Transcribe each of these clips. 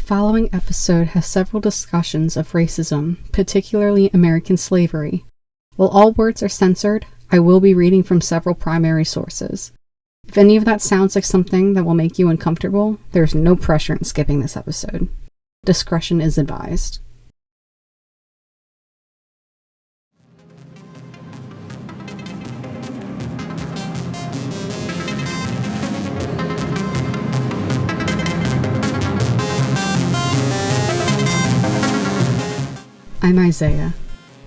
following episode has several discussions of racism, particularly American slavery. While all words are censored, I will be reading from several primary sources. If any of that sounds like something that will make you uncomfortable, there's no pressure in skipping this episode. Discretion is advised. I'm Isaiah.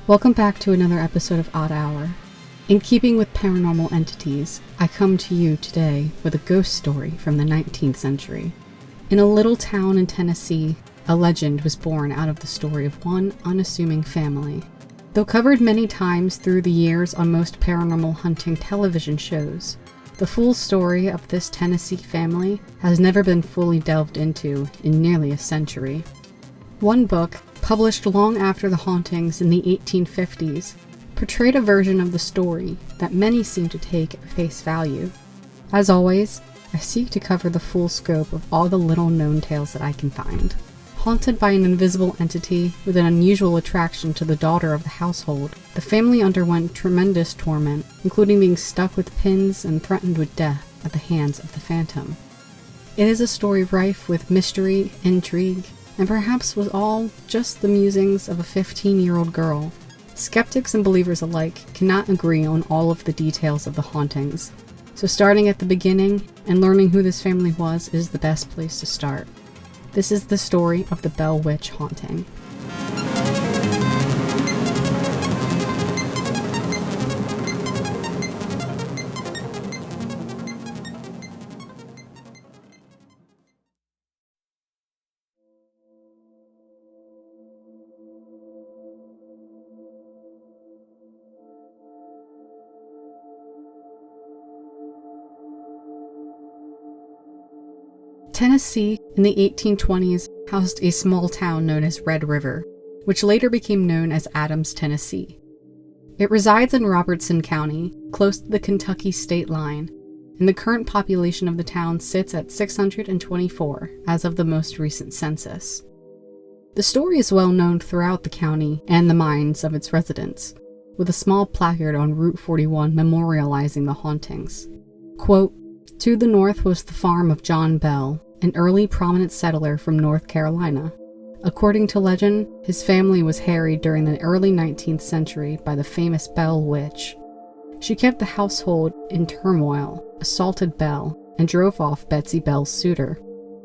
Welcome back to another episode of Odd Hour. In keeping with paranormal entities, I come to you today with a ghost story from the 19th century. In a little town in Tennessee, a legend was born out of the story of one unassuming family. Though covered many times through the years on most paranormal hunting television shows, the full story of this Tennessee family has never been fully delved into in nearly a century. One book, published long after the hauntings in the 1850s, portrayed a version of the story that many seem to take at face value. As always, I seek to cover the full scope of all the little-known tales that I can find. Haunted by an invisible entity with an unusual attraction to the daughter of the household, the family underwent tremendous torment, including being stuck with pins and threatened with death at the hands of the phantom. It is a story rife with mystery, intrigue, and perhaps was all just the musings of a 15-year-old girl. Skeptics and believers alike cannot agree on all of the details of the hauntings, so starting at the beginning and learning who this family was is the best place to start. This is the story of the Bell Witch haunting. Tennessee in the 1820s housed a small town known as Red River, which later became known as Adams, Tennessee. It resides in Robertson County, close to the Kentucky state line, and the current population of the town sits at 624 as of the most recent census. The story is well known throughout the county and the minds of its residents, with a small placard on Route 41 memorializing the hauntings. Quote, "To the north was the farm of John Bell, an early prominent settler from North Carolina. According to legend, his family was harried during the early 19th century by the famous Bell Witch. She kept the household in turmoil, assaulted Bell, and drove off Betsy Bell's suitor.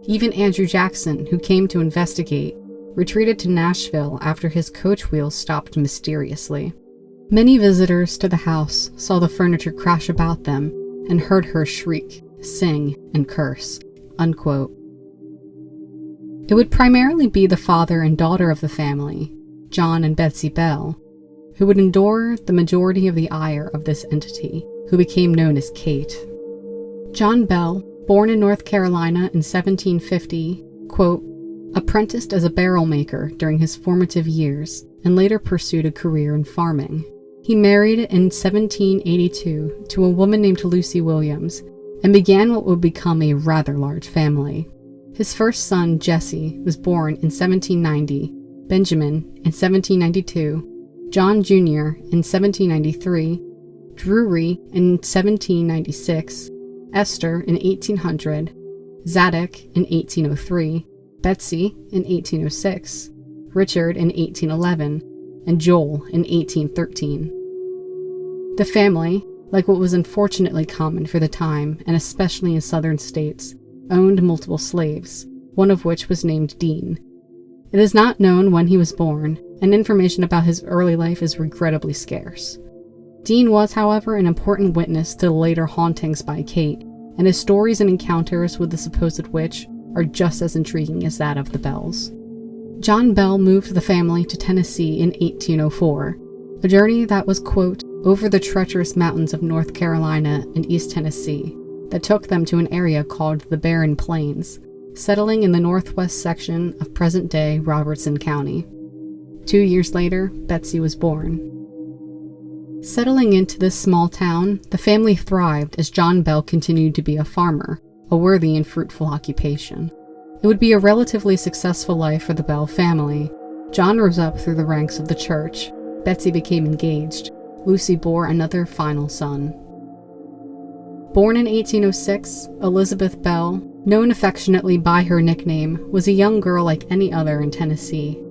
Even Andrew Jackson, who came to investigate, retreated to Nashville after his coach wheels stopped mysteriously. Many visitors to the house saw the furniture crash about them and heard her shriek, sing, and curse." Unquote. It would primarily be the father and daughter of the family, John and Betsy Bell, who would endure the majority of the ire of this entity, who became known as Kate. John Bell, born in North Carolina in 1750, quote, "apprenticed as a barrel maker during his formative years and later pursued a career in farming. He married in 1782 to a woman named Lucy Williams and began what would become a rather large family. His first son, Jesse, was born in 1790, Benjamin in 1792, John Jr. in 1793, Drury in 1796, Esther in 1800, Zadok in 1803, Betsy in 1806, Richard in 1811, and Joel in 1813. The family, like what was unfortunately common for the time, and especially in southern states, owned multiple slaves, one of which was named Dean. It is not known when he was born, and information about his early life is regrettably scarce. Dean was, however, an important witness to the later hauntings by Kate, and his stories and encounters with the supposed witch are just as intriguing as that of the Bells. John Bell moved the family to Tennessee in 1804, a journey that was, quote, "over the treacherous mountains of North Carolina and East Tennessee that took them to an area called the Barren Plains, settling in the northwest section of present-day Robertson County. 2 years later, Betsy was born." Settling into this small town, the family thrived as John Bell continued to be a farmer, a worthy and fruitful occupation. It would be a relatively successful life for the Bell family. John rose up through the ranks of the church. Betsy became engaged. Lucy bore another final son. Born in 1806, Elizabeth Bell, known affectionately by her nickname, was a young girl like any other in Tennessee.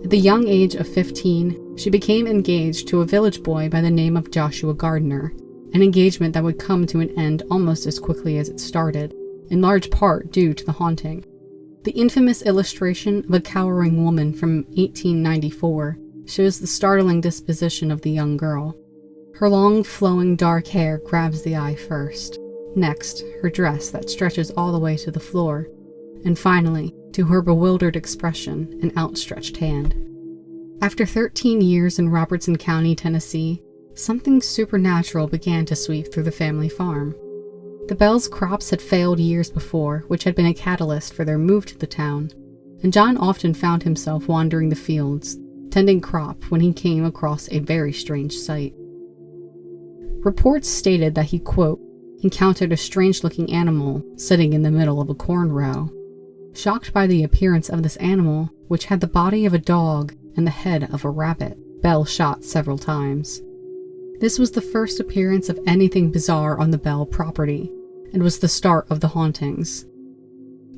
At the young age of 15, she became engaged to a village boy by the name of Joshua Gardner, an engagement that would come to an end almost as quickly as it started, in large part due to the haunting. The infamous illustration of a cowering woman from 1894 shows the startling disposition of the young girl. Her long, flowing dark hair grabs the eye first. Next, her dress that stretches all the way to the floor. And finally, to her bewildered expression, an outstretched hand. After 13 years in Robertson County, Tennessee, something supernatural began to sweep through the family farm. The Bells' crops had failed years before, which had been a catalyst for their move to the town, and John often found himself wandering the fields, tending crop when he came across a very strange sight. Reports stated that he, quote, encountered a strange-looking animal sitting in the middle of a corn row. Shocked by the appearance of this animal, which had the body of a dog and the head of a rabbit, Bell shot several times. This was the first appearance of anything bizarre on the Bell property, and was the start of the hauntings.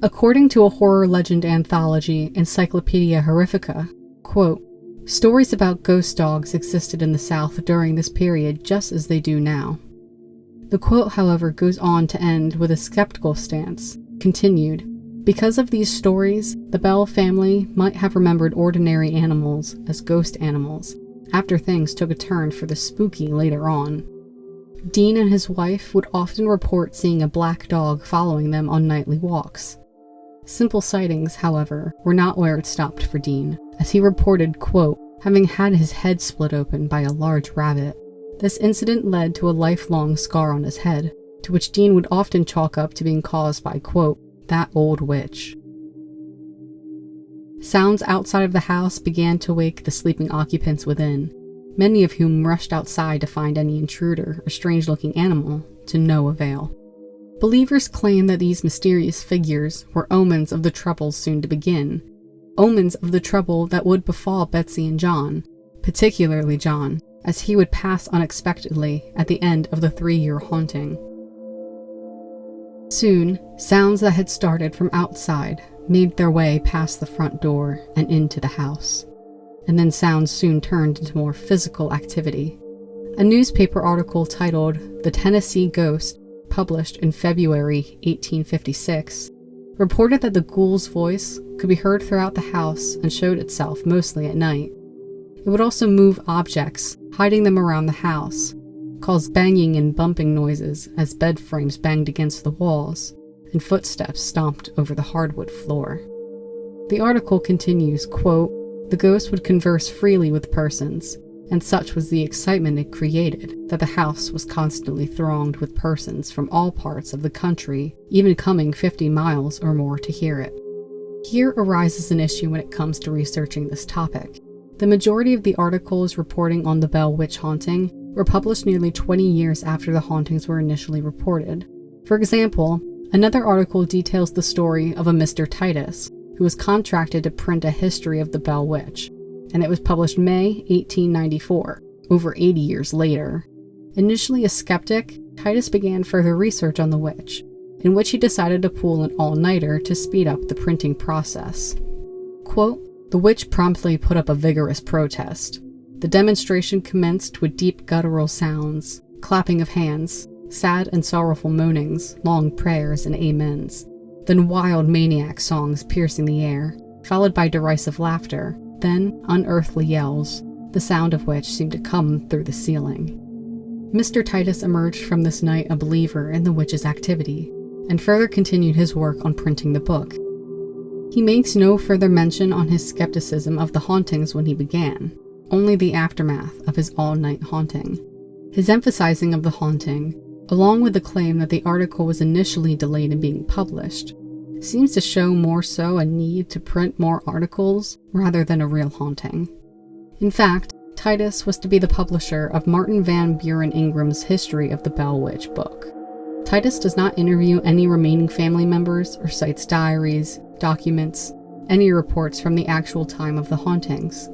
According to a horror legend anthology, Encyclopedia Horrifica, quote, stories about ghost dogs existed in the South during this period just as they do now. The quote, however, goes on to end with a skeptical stance. Continued, because of these stories, the Bell family might have remembered ordinary animals as ghost animals, after things took a turn for the spooky later on. Dean and his wife would often report seeing a black dog following them on nightly walks. Simple sightings, however, were not where it stopped for Dean, as he reported, quote, having had his head split open by a large rabbit. This incident led to a lifelong scar on his head, to which Dean would often chalk up to being caused by, quote, that old witch. Sounds outside of the house began to wake the sleeping occupants within, many of whom rushed outside to find any intruder or strange-looking animal, to no avail. Believers claim that these mysterious figures were omens of the troubles soon to begin, omens of the trouble that would befall Betsy and John, particularly John, as he would pass unexpectedly at the end of the 3-year haunting. Soon, sounds that had started from outside made their way past the front door and into the house, and then sounds soon turned into more physical activity. A newspaper article titled "The Tennessee Ghost," published in February 1856, reported that the ghoul's voice could be heard throughout the house and showed itself mostly at night. It would also move objects, hiding them around the house, cause banging and bumping noises as bed frames banged against the walls, and footsteps stomped over the hardwood floor. The article continues, quote, the ghost would converse freely with persons, and such was the excitement it created that the house was constantly thronged with persons from all parts of the country, even coming 50 miles or more to hear it. Here arises an issue when it comes to researching this topic. The majority of the articles reporting on the Bell witch haunting were published nearly 20 years after the hauntings were initially reported. For example, another article details the story of a Mr. Titus, who was contracted to print a history of the Bell Witch, and it was published May 1894, over 80 years later. Initially a skeptic, Titus began further research on the witch, in which he decided to pull an all-nighter to speed up the printing process. Quote, the witch promptly put up a vigorous protest. The demonstration commenced with deep guttural sounds, clapping of hands, sad and sorrowful moanings, long prayers and amens, then wild maniac songs piercing the air, followed by derisive laughter, then unearthly yells, the sound of which seemed to come through the ceiling. Mr. Titus emerged from this night a believer in the witch's activity, and further continued his work on printing the book. He makes no further mention on his skepticism of the hauntings when he began, only the aftermath of his all-night haunting. His emphasizing of the haunting, along with the claim that the article was initially delayed in being published, seems to show more so a need to print more articles rather than a real haunting. In fact, Titus was to be the publisher of Martin Van Buren Ingram's History of the Bell Witch book. Titus does not interview any remaining family members or cites diaries, documents, any reports from the actual time of the hauntings.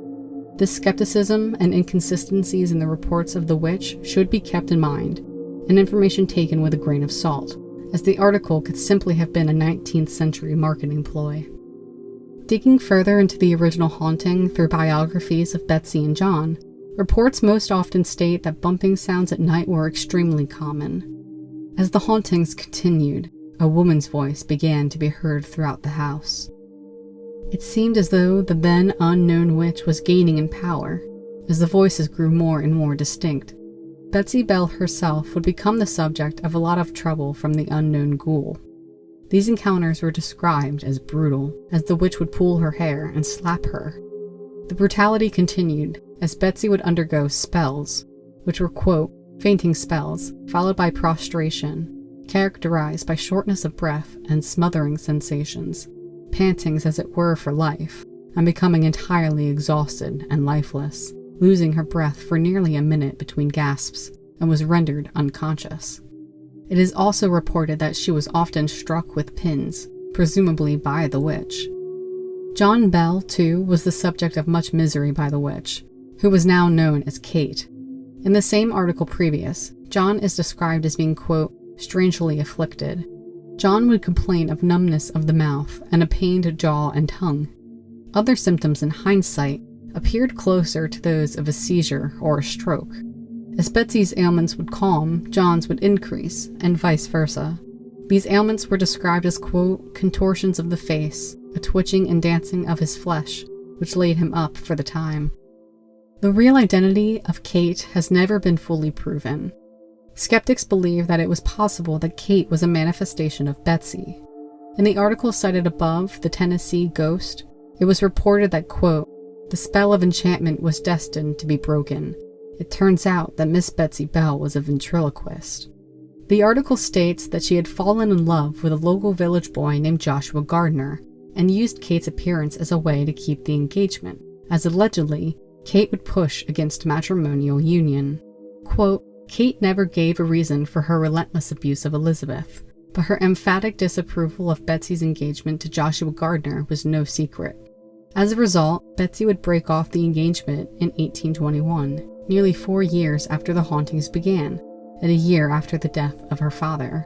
This skepticism and inconsistencies in the reports of the witch should be kept in mind, and information taken with a grain of salt, as the article could simply have been a 19th century marketing ploy. Digging further into the original haunting through biographies of Betsy and John, reports most often state that bumping sounds at night were extremely common. As the hauntings continued, a woman's voice began to be heard throughout the house. It seemed as though the then unknown witch was gaining in power, as the voices grew more and more distinct. Betsy Bell herself would become the subject of a lot of trouble from the unknown ghoul. These encounters were described as brutal, as the witch would pull her hair and slap her. The brutality continued, as Betsy would undergo spells, which were, quote, fainting spells, followed by prostration, characterized by shortness of breath and smothering sensations, pantings as it were for life, and becoming entirely exhausted and lifeless, losing her breath for nearly a minute between gasps, and was rendered unconscious. It is also reported that she was often struck with pins, presumably by the witch. John Bell, too, was the subject of much misery by the witch, who was now known as Kate. In the same article previous, John is described as being, quote, strangely afflicted. John would complain of numbness of the mouth and a pained jaw and tongue. Other symptoms in hindsight appeared closer to those of a seizure or a stroke. As Betsy's ailments would calm, John's would increase, and vice versa. These ailments were described as, quote, contortions of the face, a twitching and dancing of his flesh, which laid him up for the time. The real identity of Kate has never been fully proven. Skeptics believe that it was possible that Kate was a manifestation of Betsy. In the article cited above, The Tennessee Ghost, it was reported that, quote, the spell of enchantment was destined to be broken. It turns out that Miss Betsy Bell was a ventriloquist. The article states that she had fallen in love with a local village boy named Joshua Gardner, and used Kate's appearance as a way to keep the engagement, as allegedly, Kate would push against matrimonial union. Quote, Kate never gave a reason for her relentless abuse of Elizabeth, but her emphatic disapproval of Betsy's engagement to Joshua Gardner was no secret. As a result, Betsy would break off the engagement in 1821, nearly 4 years after the hauntings began, and a year after the death of her father.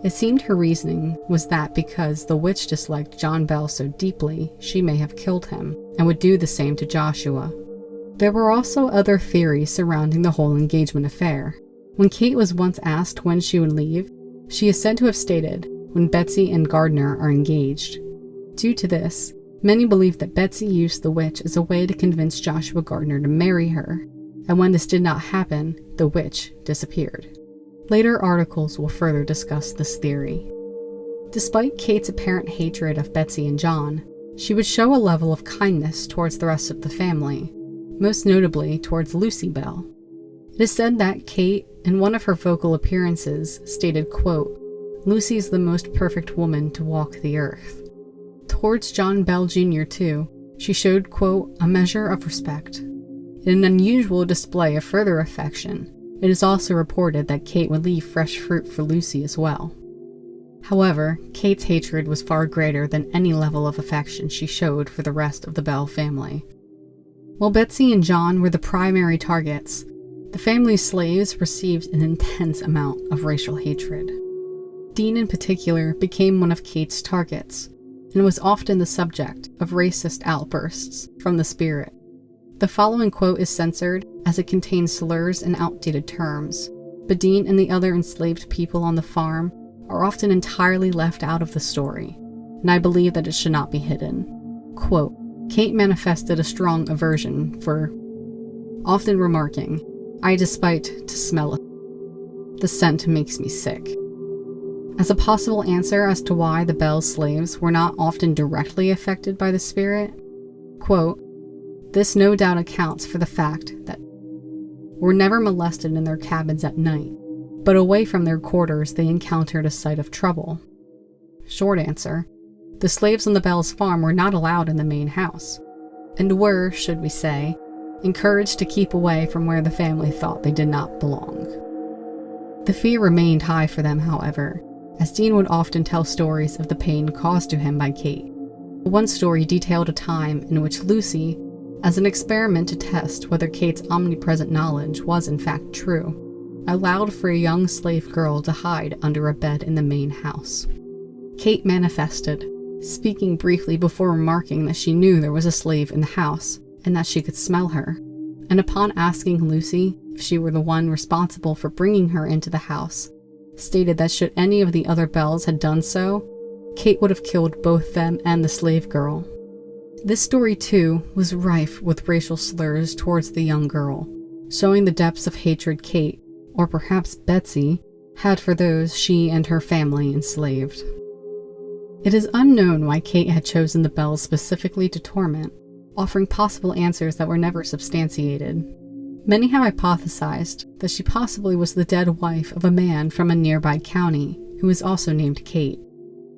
It seemed her reasoning was that because the witch disliked John Bell so deeply, she may have killed him, and would do the same to Joshua. There were also other theories surrounding the whole engagement affair. When Kate was once asked when she would leave, she is said to have stated, when Betsy and Gardner are engaged. Due to this, many believe that Betsy used the witch as a way to convince Joshua Gardner to marry her, and when this did not happen, the witch disappeared. Later articles will further discuss this theory. Despite Kate's apparent hatred of Betsy and John, she would show a level of kindness towards the rest of the family, most notably towards Lucy Bell. It is said that Kate, in one of her vocal appearances, stated, quote, Lucy is the most perfect woman to walk the earth. Towards John Bell Jr., too, she showed, quote, a measure of respect. In an unusual display of further affection, it is also reported that Kate would leave fresh fruit for Lucy as well. However, Kate's hatred was far greater than any level of affection she showed for the rest of the Bell family. While Betsy and John were the primary targets, the family's slaves received an intense amount of racial hatred. Dean in particular became one of Kate's targets, and was often the subject of racist outbursts from the spirit. The following quote is censored as it contains slurs and outdated terms, but Dean and the other enslaved people on the farm are often entirely left out of the story, and I believe that it should not be hidden. Quote, Kate manifested a strong aversion for, often remarking, I despite to smell it. The scent makes me sick. As a possible answer as to why the Bell slaves were not often directly affected by the spirit, quote, this no doubt accounts for the fact that were never molested in their cabins at night, but away from their quarters they encountered a sight of trouble. Short answer, the slaves on the Bell's farm were not allowed in the main house, and were, should we say, encouraged to keep away from where the family thought they did not belong. The fear remained high for them, however, as Dean would often tell stories of the pain caused to him by Kate. One story detailed a time in which Lucy, as an experiment to test whether Kate's omnipresent knowledge was in fact true, allowed for a young slave girl to hide under a bed in the main house. Kate manifested, speaking briefly before remarking that she knew there was a slave in the house and that she could smell her, and upon asking Lucy if she were the one responsible for bringing her into the house, stated that should any of the other Bells had done so, Kate would have killed both them and the slave girl. This story, too, was rife with racial slurs towards the young girl, showing the depths of hatred Kate, or perhaps Betsy, had for those she and her family enslaved. It is unknown why Kate had chosen the Bells specifically to torment, offering possible answers that were never substantiated. Many have hypothesized that she possibly was the dead wife of a man from a nearby county who was also named Kate.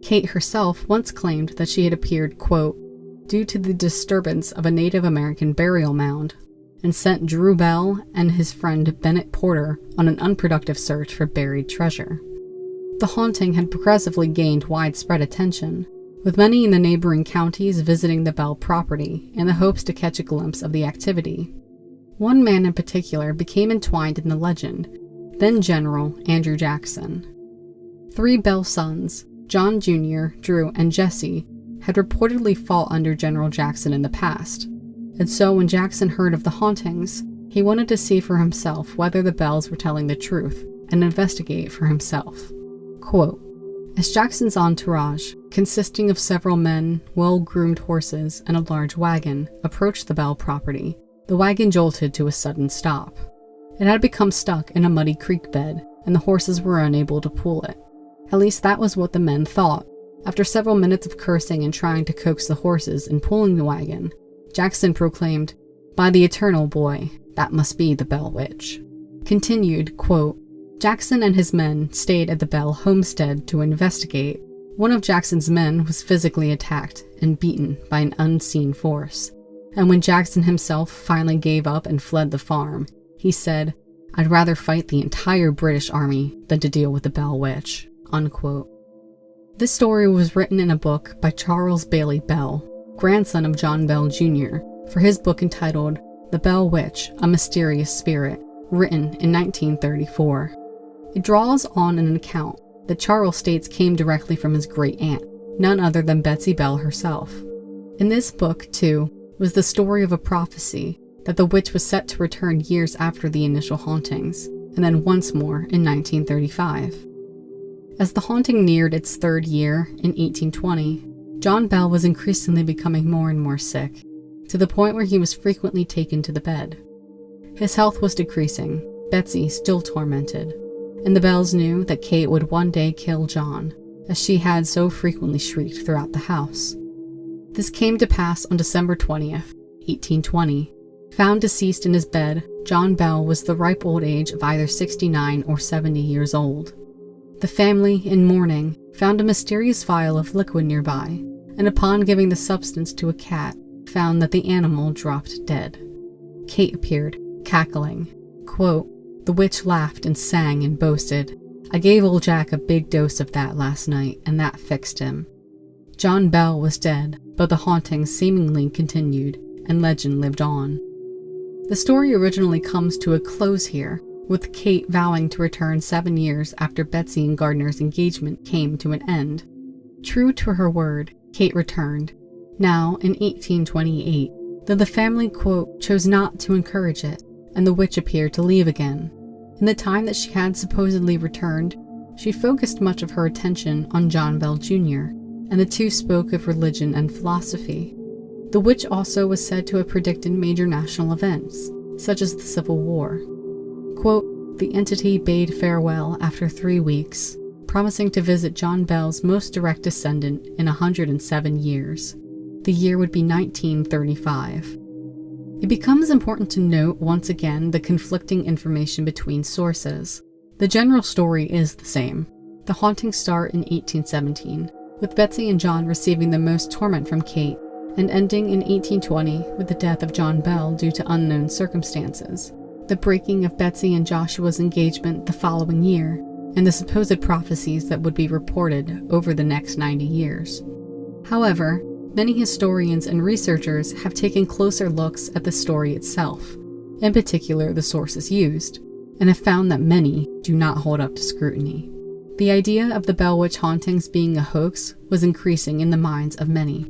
Kate herself once claimed that she had appeared, quote, due to the disturbance of a Native American burial mound, and sent Drew Bell and his friend Bennett Porter on an unproductive search for buried treasure. The haunting had progressively gained widespread attention, with many in the neighboring counties visiting the Bell property in the hopes to catch a glimpse of the activity. One man in particular became entwined in the legend, then General Andrew Jackson. 3 Bell sons, John Jr., Drew, and Jesse, had reportedly fought under General Jackson in the past, and so when Jackson heard of the hauntings, he wanted to see for himself whether the Bells were telling the truth and investigate for himself. Quote, as Jackson's entourage, consisting of several men, well-groomed horses, and a large wagon, approached the Bell property, the wagon jolted to a sudden stop. It had become stuck in a muddy creek bed, and the horses were unable to pull it. At least that was what the men thought. After several minutes of cursing and trying to coax the horses and pulling the wagon, Jackson proclaimed, by the eternal boy, that must be the Bell Witch. Continued, quote, Jackson and his men stayed at the Bell homestead to investigate. One of Jackson's men was physically attacked and beaten by an unseen force, and when Jackson himself finally gave up and fled the farm, he said, I'd rather fight the entire British army than to deal with the Bell Witch, unquote. This story was written in a book by Charles Bailey Bell, grandson of John Bell Jr., for his book entitled The Bell Witch, A Mysterious Spirit, written in 1934. It draws on an account that Charles states came directly from his great-aunt, none other than Betsy Bell herself. In this book, too, was the story of a prophecy that the witch was set to return years after the initial hauntings, and then once more in 1935. As the haunting neared its 3rd year in 1820, John Bell was increasingly becoming more and more sick, to the point where he was frequently taken to the bed. His health was decreasing, Betsy still tormented, and the Bells knew that Kate would one day kill John, as she had so frequently shrieked throughout the house. This came to pass on December 20th, 1820. Found deceased in his bed, John Bell was the ripe old age of either 69 or 70 years old. The family, in mourning, found a mysterious vial of liquid nearby, and upon giving the substance to a cat, found that the animal dropped dead. Kate appeared, cackling. Quote, the witch laughed and sang and boasted, I gave old Jack a big dose of that last night, and that fixed him. John Bell was dead, but the hauntings seemingly continued, and legend lived on. The story originally comes to a close here, with Kate vowing to return 7 years after Betsy and Gardner's engagement came to an end. True to her word, Kate returned, now in 1828, though the family, quote, chose not to encourage it, and the witch appeared to leave again. In the time that she had supposedly returned, she focused much of her attention on John Bell Jr., and the two spoke of religion and philosophy. The witch also was said to have predicted major national events, such as the Civil War. Quote, the entity bade farewell after 3 weeks, promising to visit John Bell's most direct descendant in 107 years. The year would be 1935. It becomes important to note once again the conflicting information between sources. The general story is the same. The hauntings start in 1817, with Betsy and John receiving the most torment from Kate, and ending in 1820 with the death of John Bell due to unknown circumstances. the breaking of Betsy and Joshua's engagement the following year, and the supposed prophecies that would be reported over the next 90 years. However, many historians and researchers have taken closer looks at the story itself, in particular the sources used, and have found that many do not hold up to scrutiny. The idea of the Bell Witch hauntings being a hoax was increasing in the minds of many.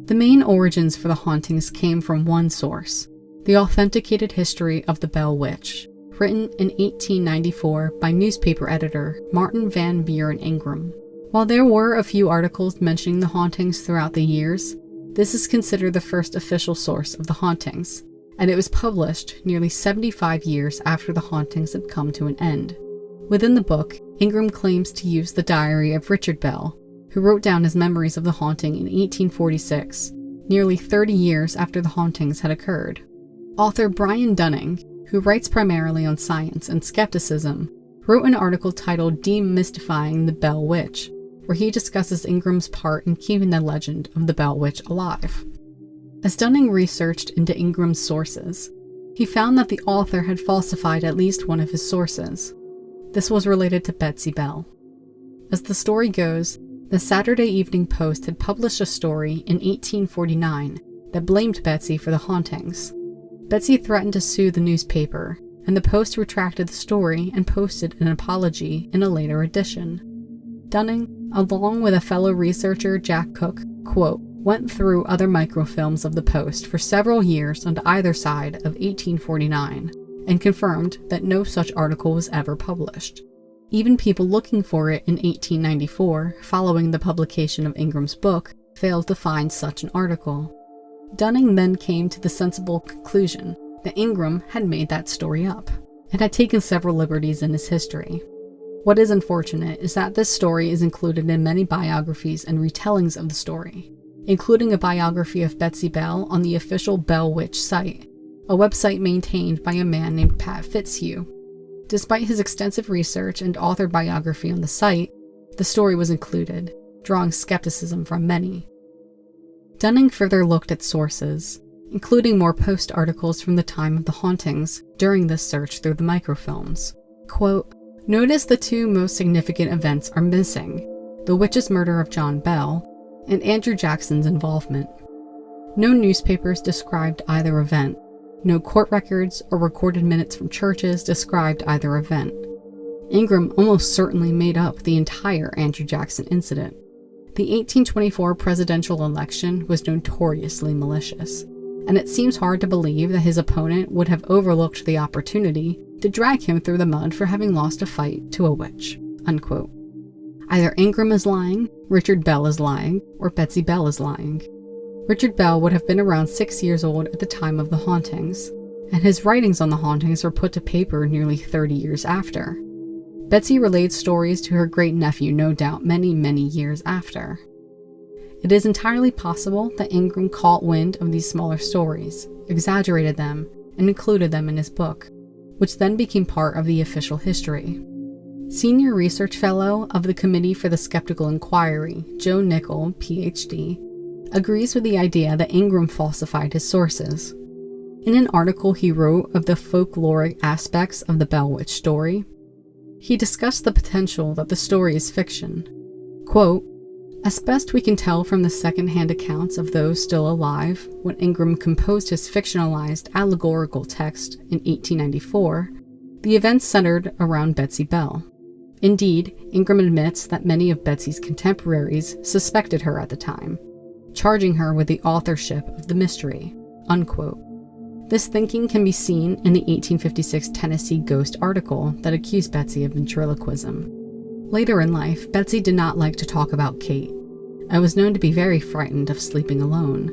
The main origins for the hauntings came from one source, the authenticated history of the Bell Witch, written in 1894 by newspaper editor Martin Van Buren Ingram. While there were a few articles mentioning the hauntings throughout the years, this is considered the first official source of the hauntings, and it was published nearly 75 years after the hauntings had come to an end. Within the book, Ingram claims to use the diary of Richard Bell, who wrote down his memories of the haunting in 1846, nearly 30 years after the hauntings had occurred. Author Brian Dunning, who writes primarily on science and skepticism, wrote an article titled Demystifying the Bell Witch, where he discusses Ingram's part in keeping the legend of the Bell Witch alive. As Dunning researched into Ingram's sources, he found that the author had falsified at least one of his sources. This was related to Betsy Bell. As the story goes, the Saturday Evening Post had published a story in 1849 that blamed Betsy for the hauntings. Betsy threatened to sue the newspaper, and the Post retracted the story and posted an apology in a later edition. Dunning, along with a fellow researcher, Jack Cook, quote, went through other microfilms of the Post for several years on either side of 1849 and confirmed that no such article was ever published. Even people looking for it in 1894, following the publication of Ingram's book, failed to find such an article. Dunning then came to the sensible conclusion that Ingram had made that story up and had taken several liberties in his history. What is unfortunate is that this story is included in many biographies and retellings of the story, including a biography of Betsy Bell on the official Bell Witch site, a website maintained by a man named Pat Fitzhugh. Despite his extensive research and authored biography on the site, the story was included, drawing skepticism from many. Dunning further looked at sources, including more Post articles from the time of the hauntings during this search through the microfilms. Quote, notice the two most significant events are missing, the witch's murder of John Bell and Andrew Jackson's involvement. No newspapers described either event. No court records or recorded minutes from churches described either event. Ingram almost certainly made up the entire Andrew Jackson incident. The 1824 presidential election was notoriously malicious, and it seems hard to believe that his opponent would have overlooked the opportunity to drag him through the mud for having lost a fight to a witch." Unquote. Either Ingram is lying, Richard Bell is lying, or Betsy Bell is lying. Richard Bell would have been around 6 years old at the time of the hauntings, and his writings on the hauntings were put to paper nearly 30 years after. Betsy relayed stories to her great-nephew, no doubt many, many years after. It is entirely possible that Ingram caught wind of these smaller stories, exaggerated them, and included them in his book, which then became part of the official history. Senior Research Fellow of the Committee for the Skeptical Inquiry, Joe Nickel, Ph.D., agrees with the idea that Ingram falsified his sources. In an article he wrote of the folkloric aspects of the Bell Witch story, he discussed the potential that the story is fiction. Quote, as best we can tell from the second-hand accounts of those still alive, when Ingram composed his fictionalized allegorical text in 1894, the events centered around Betsy Bell. Indeed, Ingram admits that many of Betsy's contemporaries suspected her at the time, charging her with the authorship of the mystery. Unquote. This thinking can be seen in the 1856 Tennessee Ghost article that accused Betsy of ventriloquism. Later in life, Betsy did not like to talk about Kate, and was known to be very frightened of sleeping alone.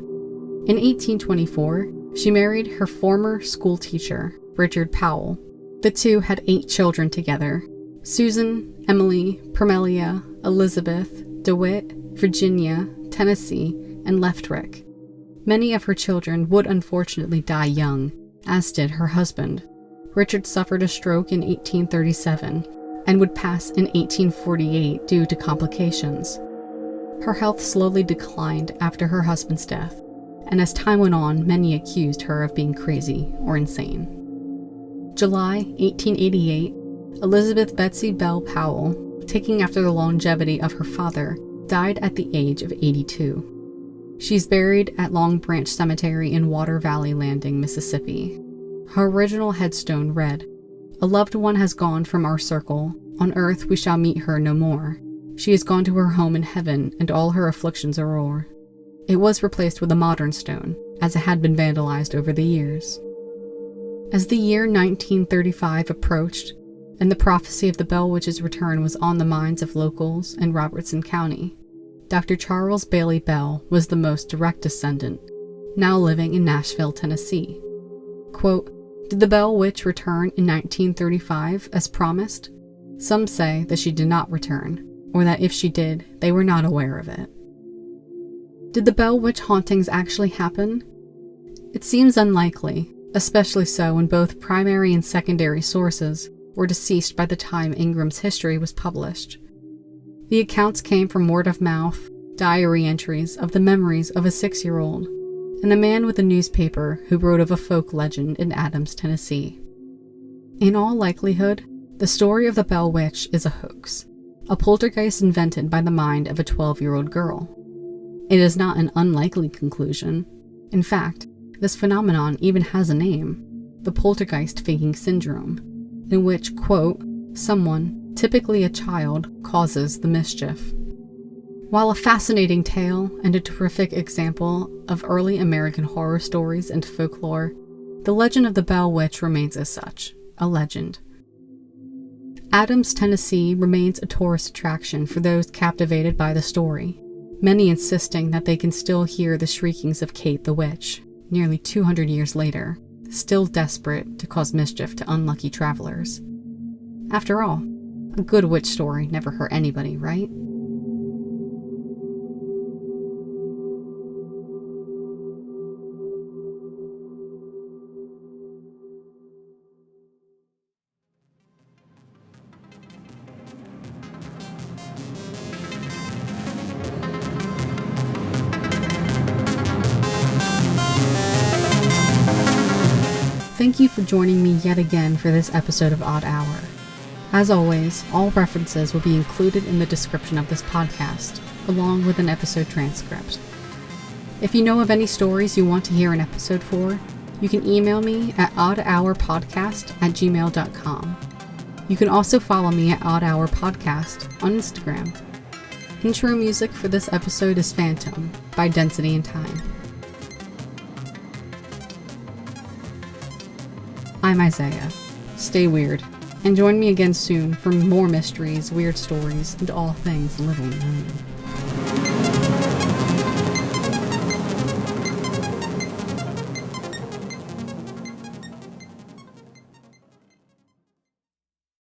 In 1824, she married her former school teacher, Richard Powell. The two had 8 children together: Susan, Emily, Permelia, Elizabeth, DeWitt, Virginia, Tennessee, and Leftrick. Many of her children would unfortunately die young, as did her husband. Richard suffered a stroke in 1837 and would pass in 1848 due to complications. Her health slowly declined after her husband's death, and as time went on, many accused her of being crazy or insane. July 1888, Elizabeth Betsy Bell Powell, taking after the longevity of her father, died at the age of 82. She's buried at Long Branch Cemetery in Water Valley Landing, Mississippi. Her original headstone read, "A loved one has gone from our circle. On earth we shall meet her no more. She has gone to her home in heaven, and all her afflictions are o'er." It was replaced with a modern stone, as it had been vandalized over the years. As the year 1935 approached, and the prophecy of the Bell Witch's return was on the minds of locals in Robertson County, Dr. Charles Bailey Bell was the most direct descendant, now living in Nashville, Tennessee. Quote, "Did the Bell Witch return in 1935 as promised? Some say that she did not return, or that if she did, they were not aware of it." Did the Bell Witch hauntings actually happen? It seems unlikely, especially so when both primary and secondary sources were deceased by the time Ingram's history was published. The accounts came from word of mouth, diary entries of the memories of a 6-year-old, and a man with a newspaper who wrote of a folk legend in Adams, Tennessee. In all likelihood, the story of the Bell Witch is a hoax, a poltergeist invented by the mind of a 12-year-old girl. It is not an unlikely conclusion. In fact, this phenomenon even has a name, the poltergeist faking syndrome, in which, quote, "someone, typically a child, causes the mischief." While a fascinating tale and a terrific example of early American horror stories and folklore, the legend of the Bell Witch remains as such, a legend. Adams, Tennessee remains a tourist attraction for those captivated by the story, many insisting that they can still hear the shriekings of Kate the Witch, nearly 200 years later, still desperate to cause mischief to unlucky travelers. After all, a good witch story never hurt anybody, right? Thank you for joining me yet again for this episode of Odd Hour. As always, all references will be included in the description of this podcast, along with an episode transcript. If you know of any stories you want to hear an episode for, you can email me at oddhourpodcast@gmail.com. You can also follow me at Odd Hour Podcast on Instagram. Intro music for this episode is Phantom by Density and Time. I'm Isaiah. Stay weird, and join me again soon for more mysteries, weird stories, and all things little known.